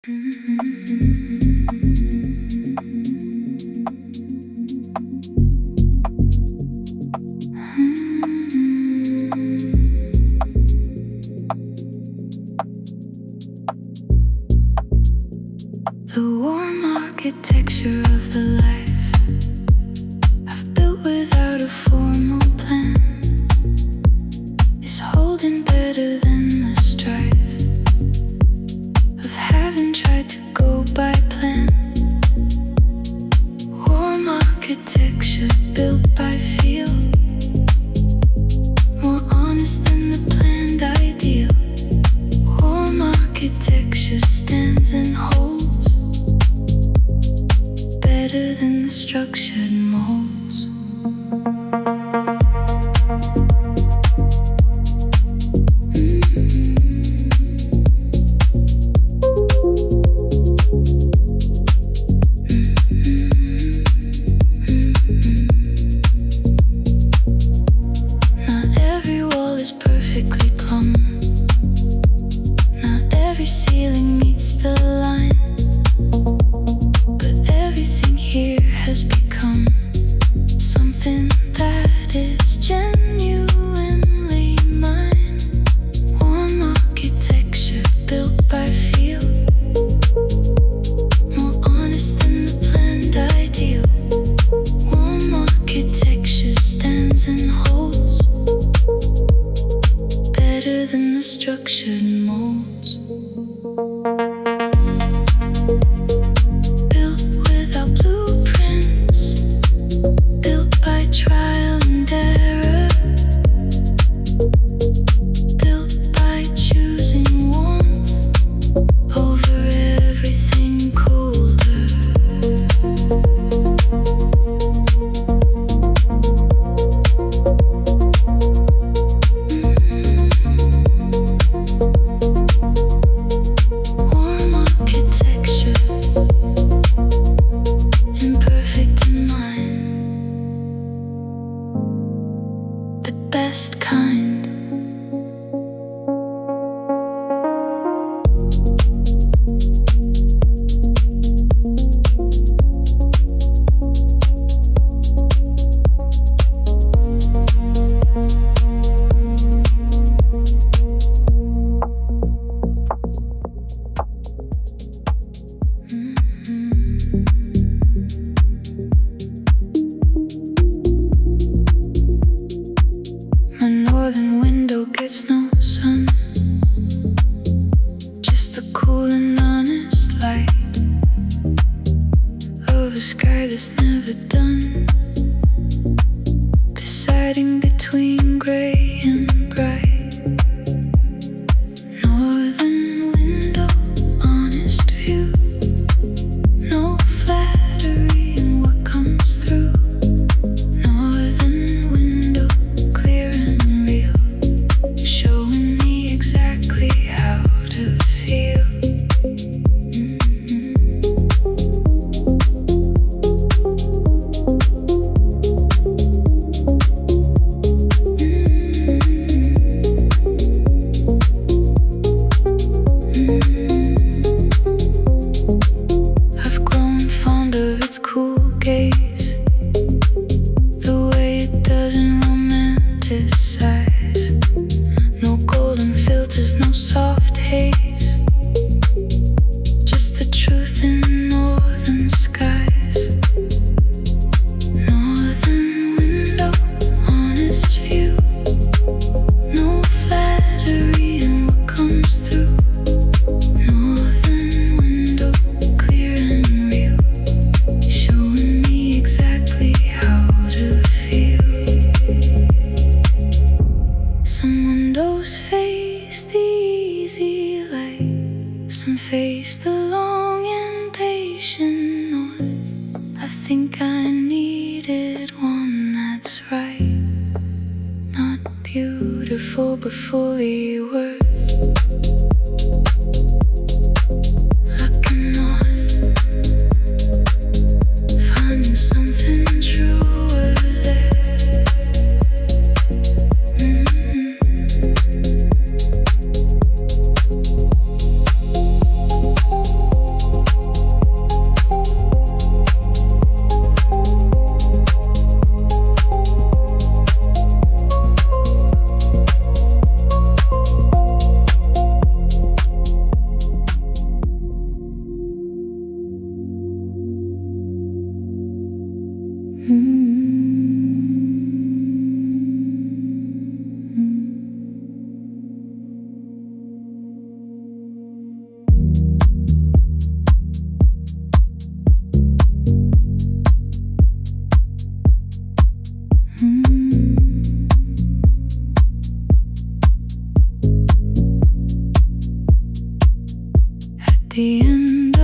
The warm architecture of the life I've built without a formal plan is holding better than the strife of having tried to go by plan. Warm architecture built by feel, more honest than the planned ideal. Warm architecture stands and holds better than the structured molds. Not every wall is perfectly plumb. Not every ceiling meets the line. Here has become something that is genuinely mine. Warm architecture built by feel, more honest than the planned ideal. Warm architecture stands and holds better than the structured molds. Trial and error, built by choosing warmth over everything colder. Warm architecture, imperfect in mind. The best kind. My northern window gets no sun, just the cool and honest light of a sky that's never done, deciding between gray and bright. Northern window, honest view, no flattery in what comes through. Northern window, clear and real, showing me exactly how to feel. I've grown fond of its cool gaze, the way it doesn't romanticize. No golden filters, no soft haze, just the truth in northern skies. Northern window, honest view, no flattery in what comes through. Northern window, clear and real, showing me exactly how to feel. Some windows face the easy light, some face the long and patient north. I think I needed one that's right, not beautiful but fully worth. Looking north, finding something truer there.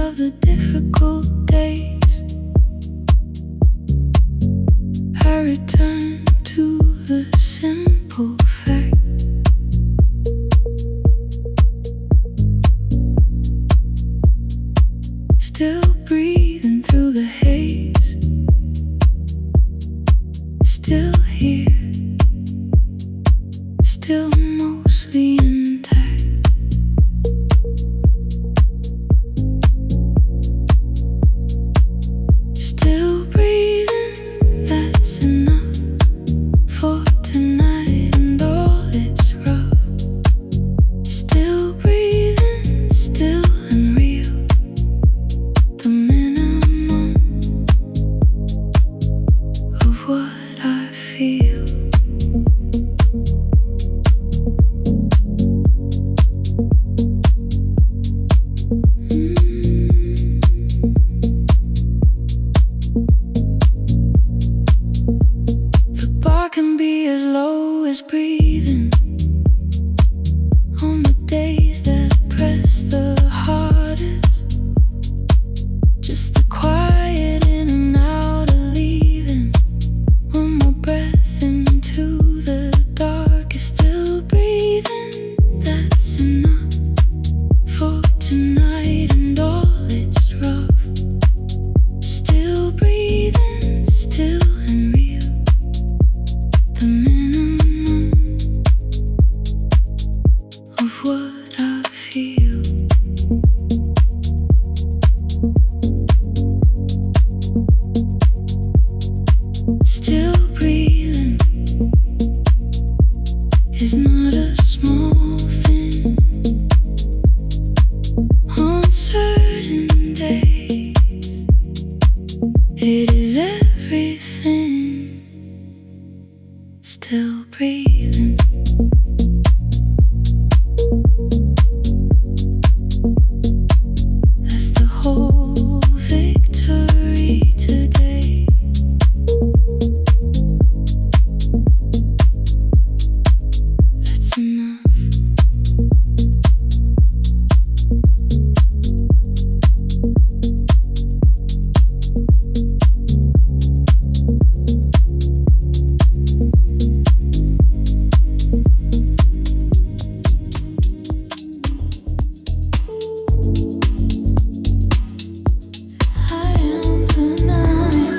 of the difficult days, I return to the simple fact. Still breathing through the haze, still here, still mostly intact. Still breathing, that's enough for tonight and all its rough. Still breathing, still and real, the minimum of what I feel. The bar can be as low as breathing on the days that press the hardest. Just the quiet in and out of leaving. One more breath into the dark is still breathing. That's enough for tonight and all its rough. Still breathing, still and real, the minimum of what I feel. Still breathing is not a small thing. On certain days, it is everything. Still breathing. That's the whole victory today. That's enough. I am the night.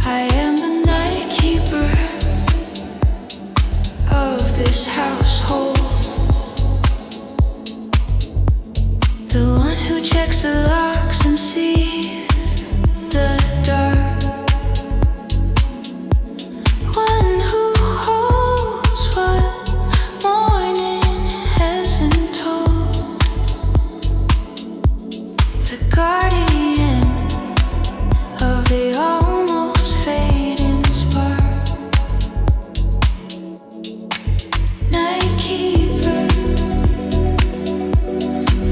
I am the night keeper of this household, the one who checks the locks and sees the dark, one who holds what morning hasn't told, the guardian of the almost fading spark. Night keeper,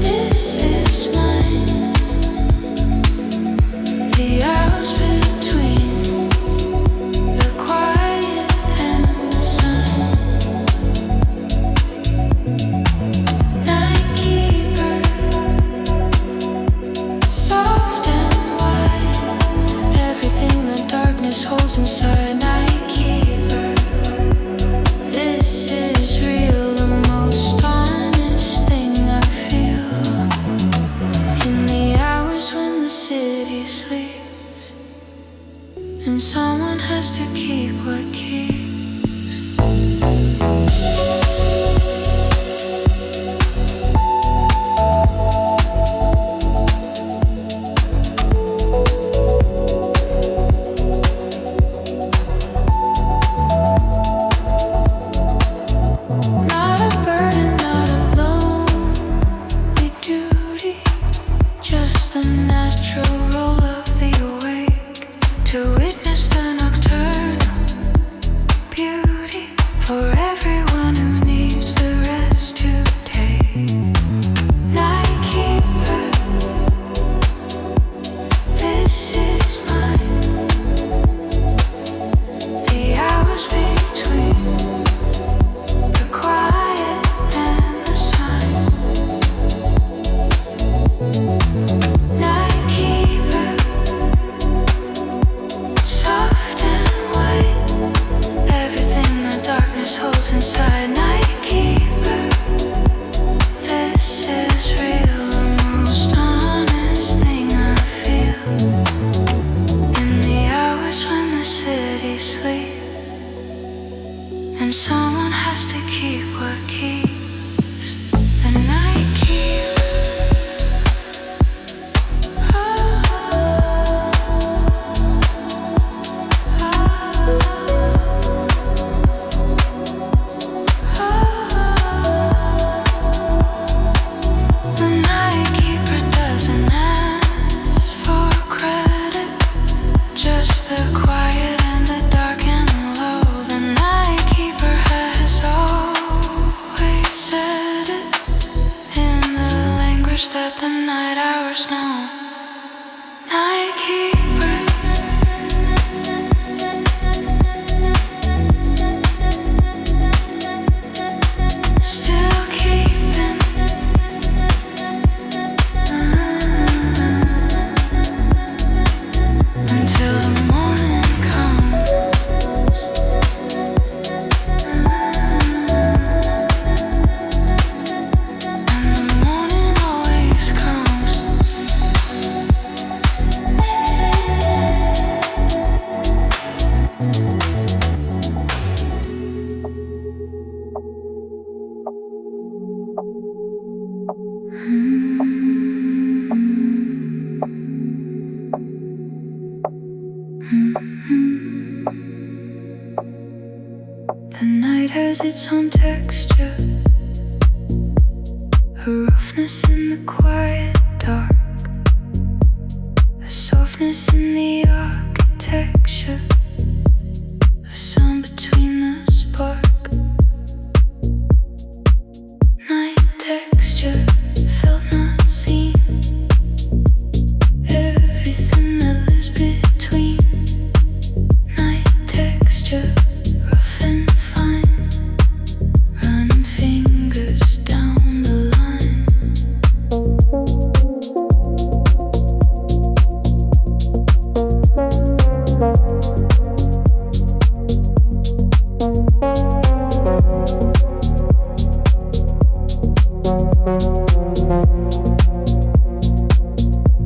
this is mine. side, night keeper. This is real, the most honest thing I feel. In the hours when the city sleeps, and someone has to keep what keeps the night keeper. That the night hours know. Night keeper. Still keeping. Until the morning comes. And the morning always comes. The night has its own texture, a roughness in the quiet dark, a softness in the architecture, a sound between the spark. Night texture, felt not seen, everything that lives between. Night texture, rough and fine, running fingers down the line.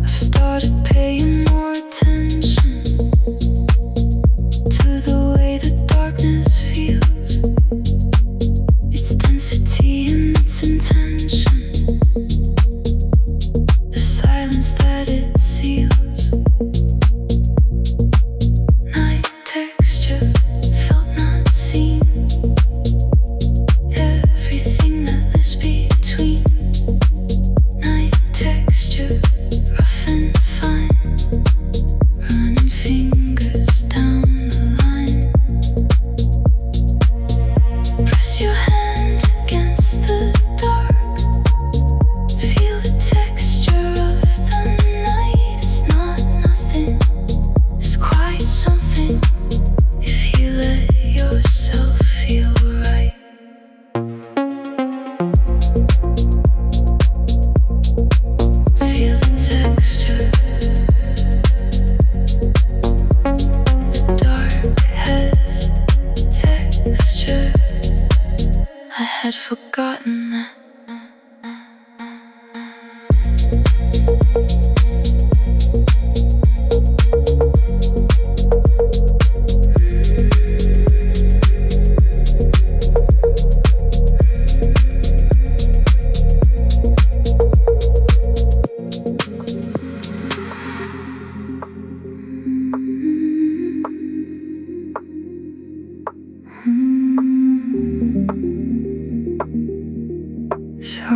I've started paying more attention to the way the darkness feels, its density and its intention, the silence that it seals. Night texture, felt not seen, everything that lives between. Night texture, rough and fine, running fingers down the line. Press your hand against the dark, feel the texture of the night. It's not nothing, it's quite something, if you let yourself feel right. Feel the texture. The dark has texture. I had forgotten that. So,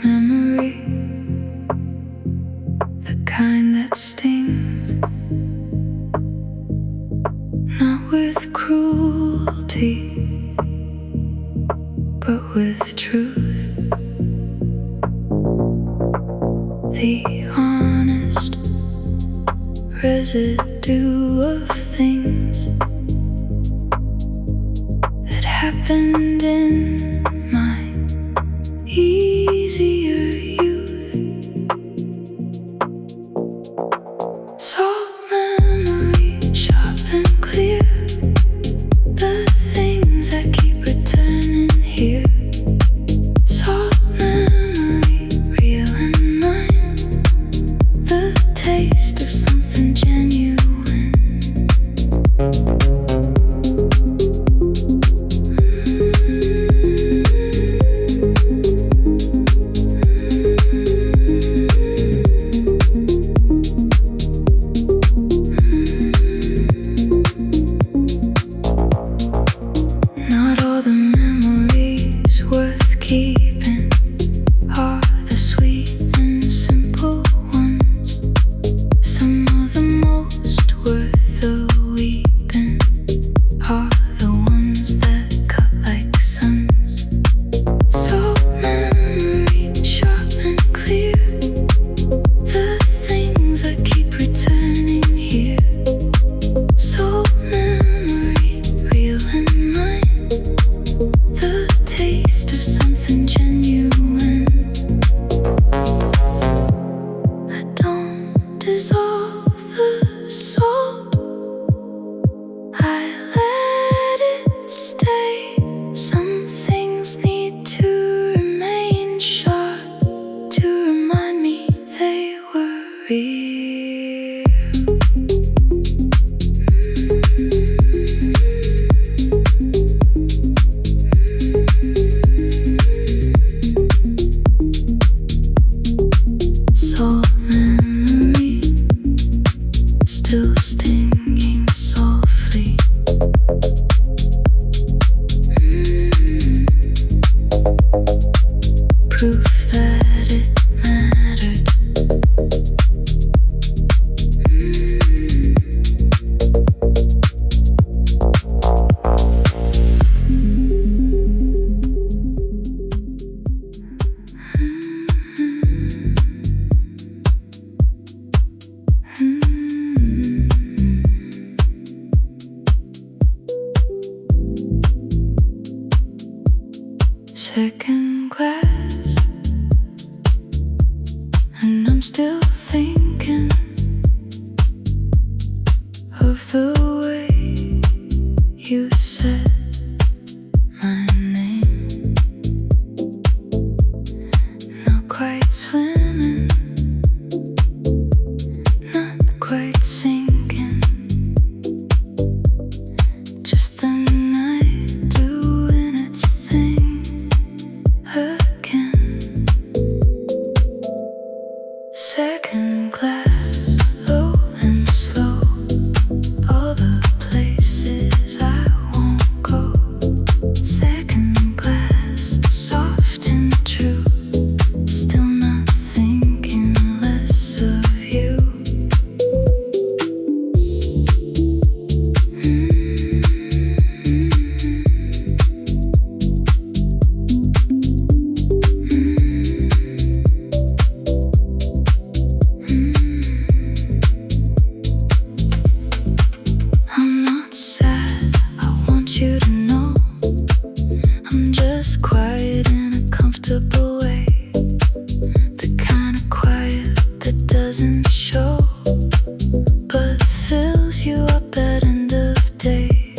memory, the kind that stings, not with cruelty, but with truth. The honest residue of things that happened in my easier youth. Salt memory, sharp and clear, the things that keep returning. Some things need to remain sharp to remind me they were real. Salt memory still stinging softly. Proof that it mattered. Second class, and I'm still thinking of the way you said my name. Not quite swimming, not quite sinking, just the night doing its thing again. Second class, low and slow, all the places I won't go. Second class, soft and true, still not thinking less of you. I'm not sad, I want you to know. I'm just quiet in a comfortable way, the kind of quiet that doesn't show, but fills you up at end of day.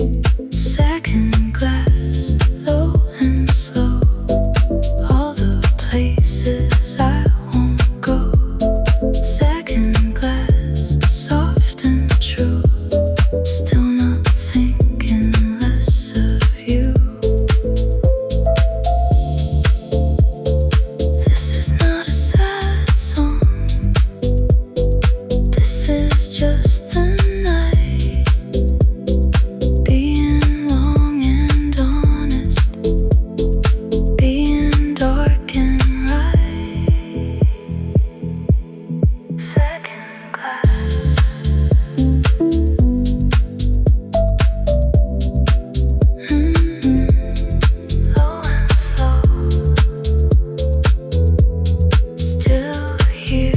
Second class, low and slow, all the places I won't go. Second class, soft and true, still not thinking less of you. This is not a sad song, this is just the night, being long and honest, being dark and right. Second class. Low and slow, still here.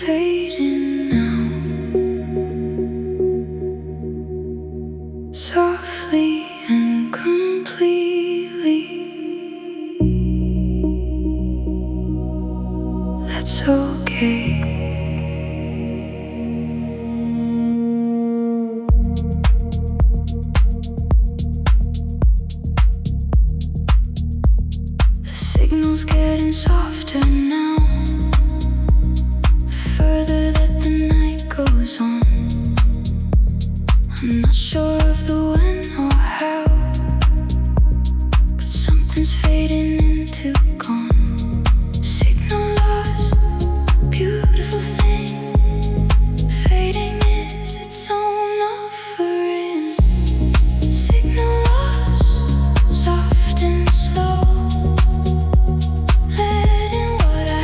Fading now, softly and completely. That's okay. The signal's getting softer now, the further that the night goes on. I'm not sure of the when or how, but something's fading into gone. Signal lost, beautiful thing, fading is its own offering. Signal lost, soft and slow, letting what I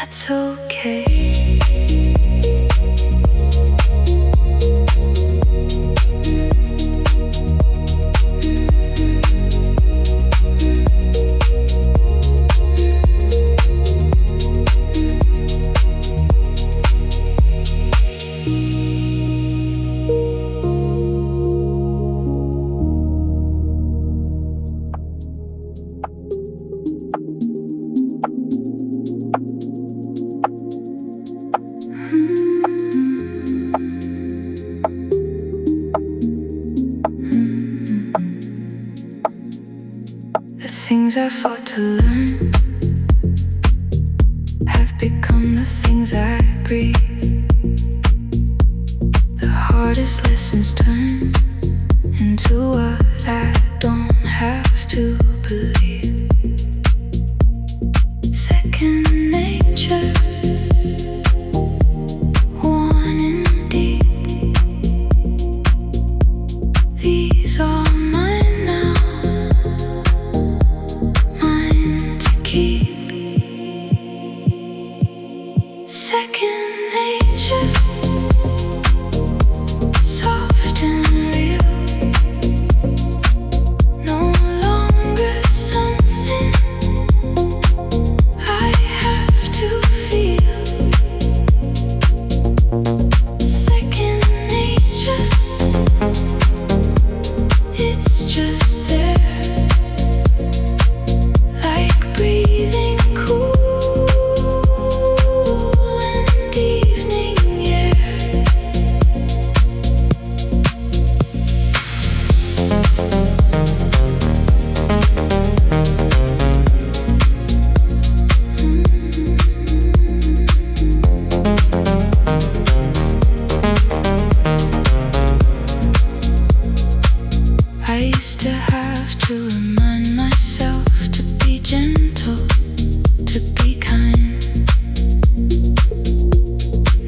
that's okay. Things I fought to learn have become the things I breathe. The hardest lessons turn into what I don't have to believe. Second nature, worn and deep. These are mine now, mine to keep. Second nature, soft and real, no longer something I have to feel. Second nature, it's just there, like breathing cool and evening air. I used to have to remind myself to be gentle, to be kind.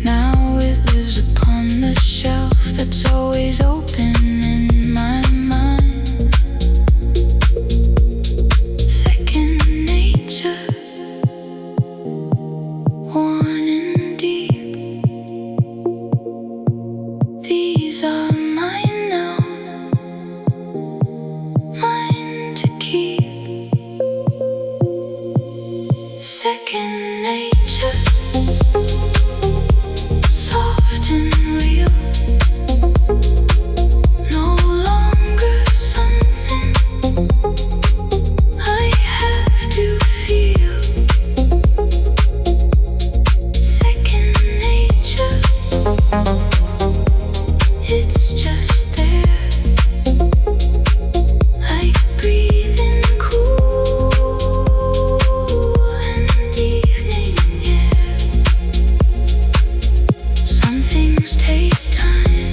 Now it lives upon the shelf that's always open in my mind. Second nature, worn and deep. These are mine now, mine to keep. Second nature, soft and real, no longer something I have to feel. Second nature, it's just there, like breathing cool and evening air. Some things take time,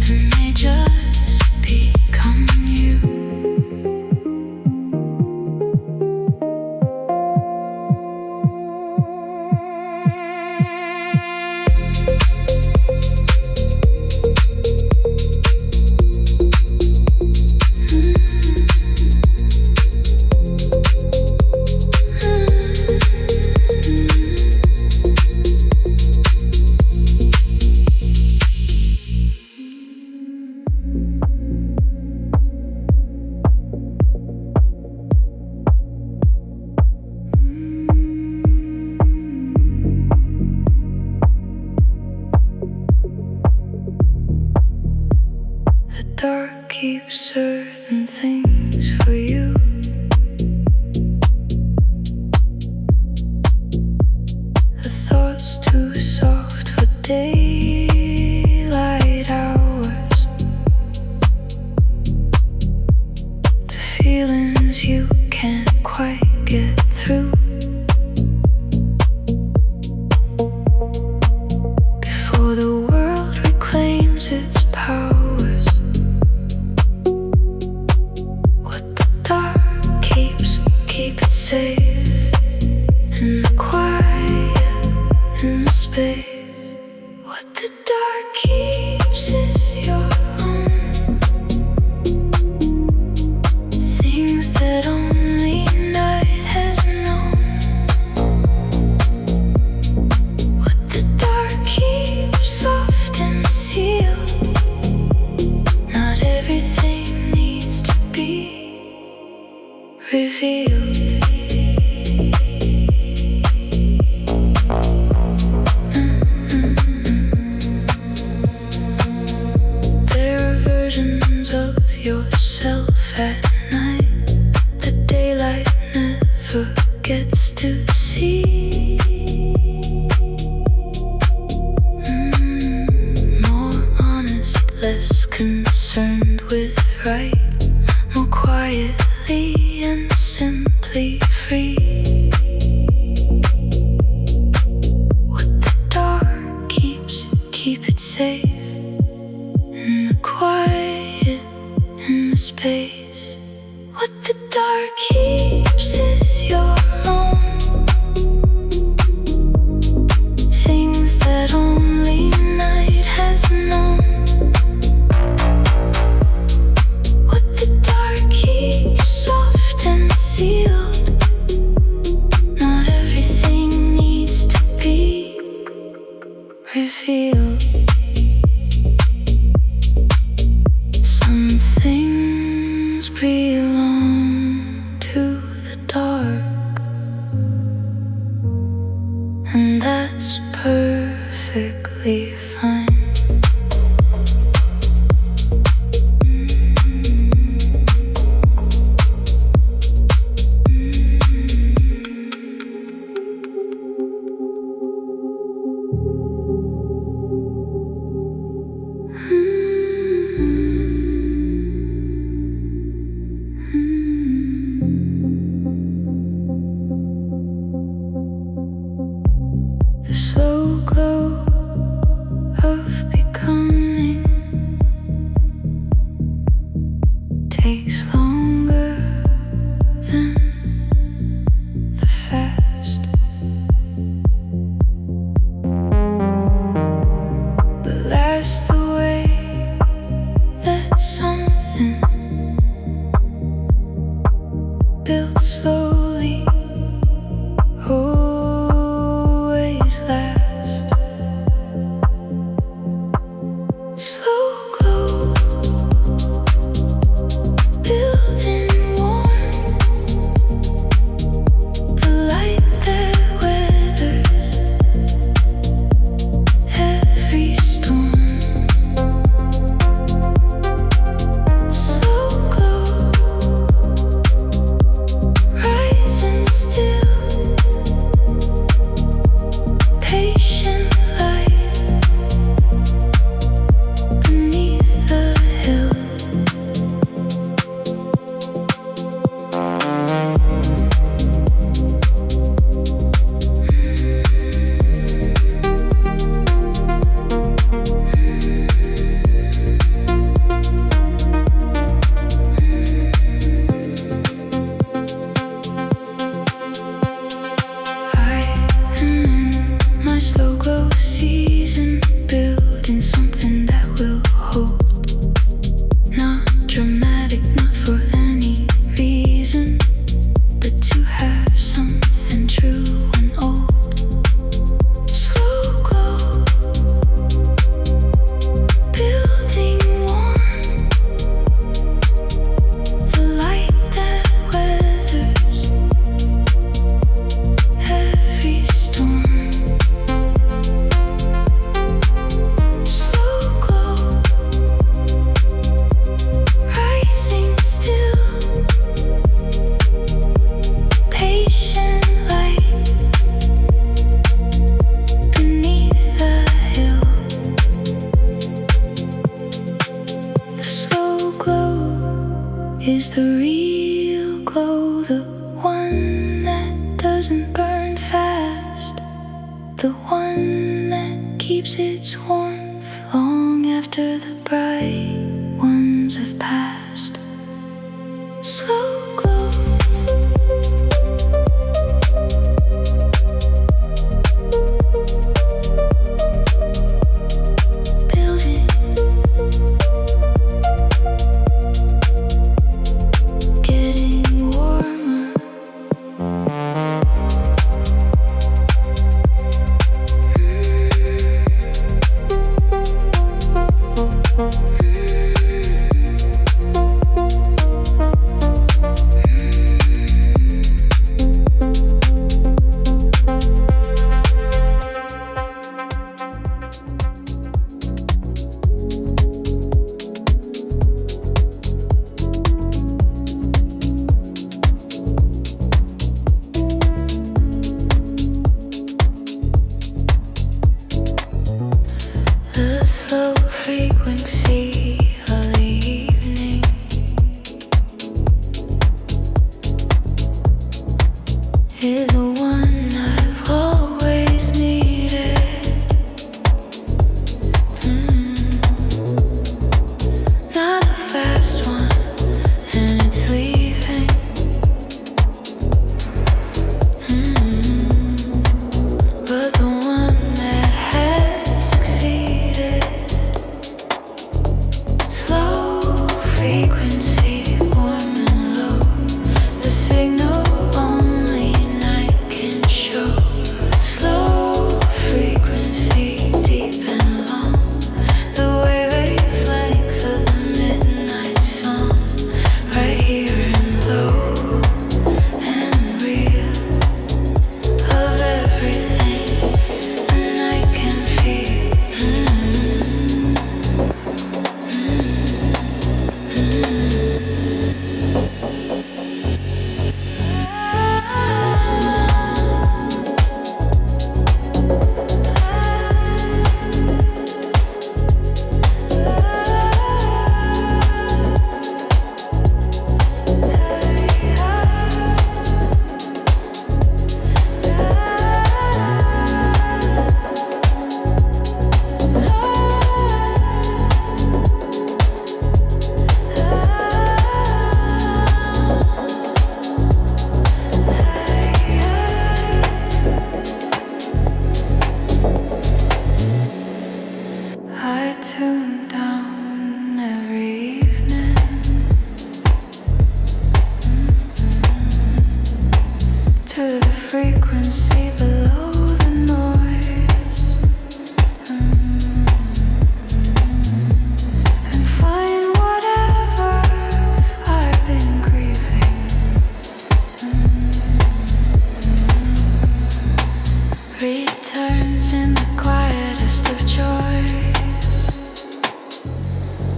and they just become you. The dark keeps certain things for you. The thoughts too soft for daylight hours. The feelings you can't quite get through. Before the world reclaims its powers, what the dark keeps, keep it safe. In the quiet, in the space, what the dark keeps is your own. Things that only is the real glow, the one that doesn't burn fast, the one that keeps its warmth long after the bright ones have passed. Slow glow. is the one I've always needed. Not the fast one, and it's leaving. But the one that has succeeded. Slow frequency, warm and low. The signal only night can show. Slow frequency, deep and long. The wavelength of the midnight song. Right here and low and real. Of everything the night can feel. I tune down every evening to the frequency below the noise, and find whatever I've been grieving. Returns in the quietest of joys.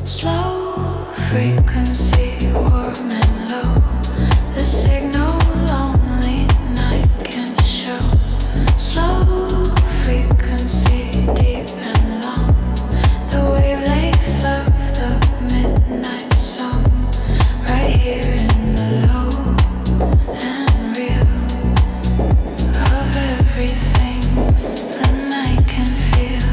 Slow frequency, warm and low. The signal only night can show. Slow frequency, deep and long. The wavelength of the midnight song. Right here in the low and real. Of everything the night can feel.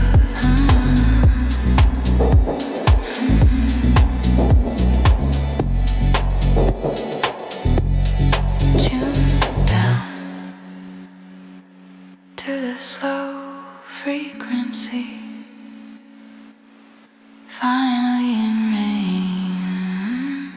Tune down to the slow frequency. Finally in range.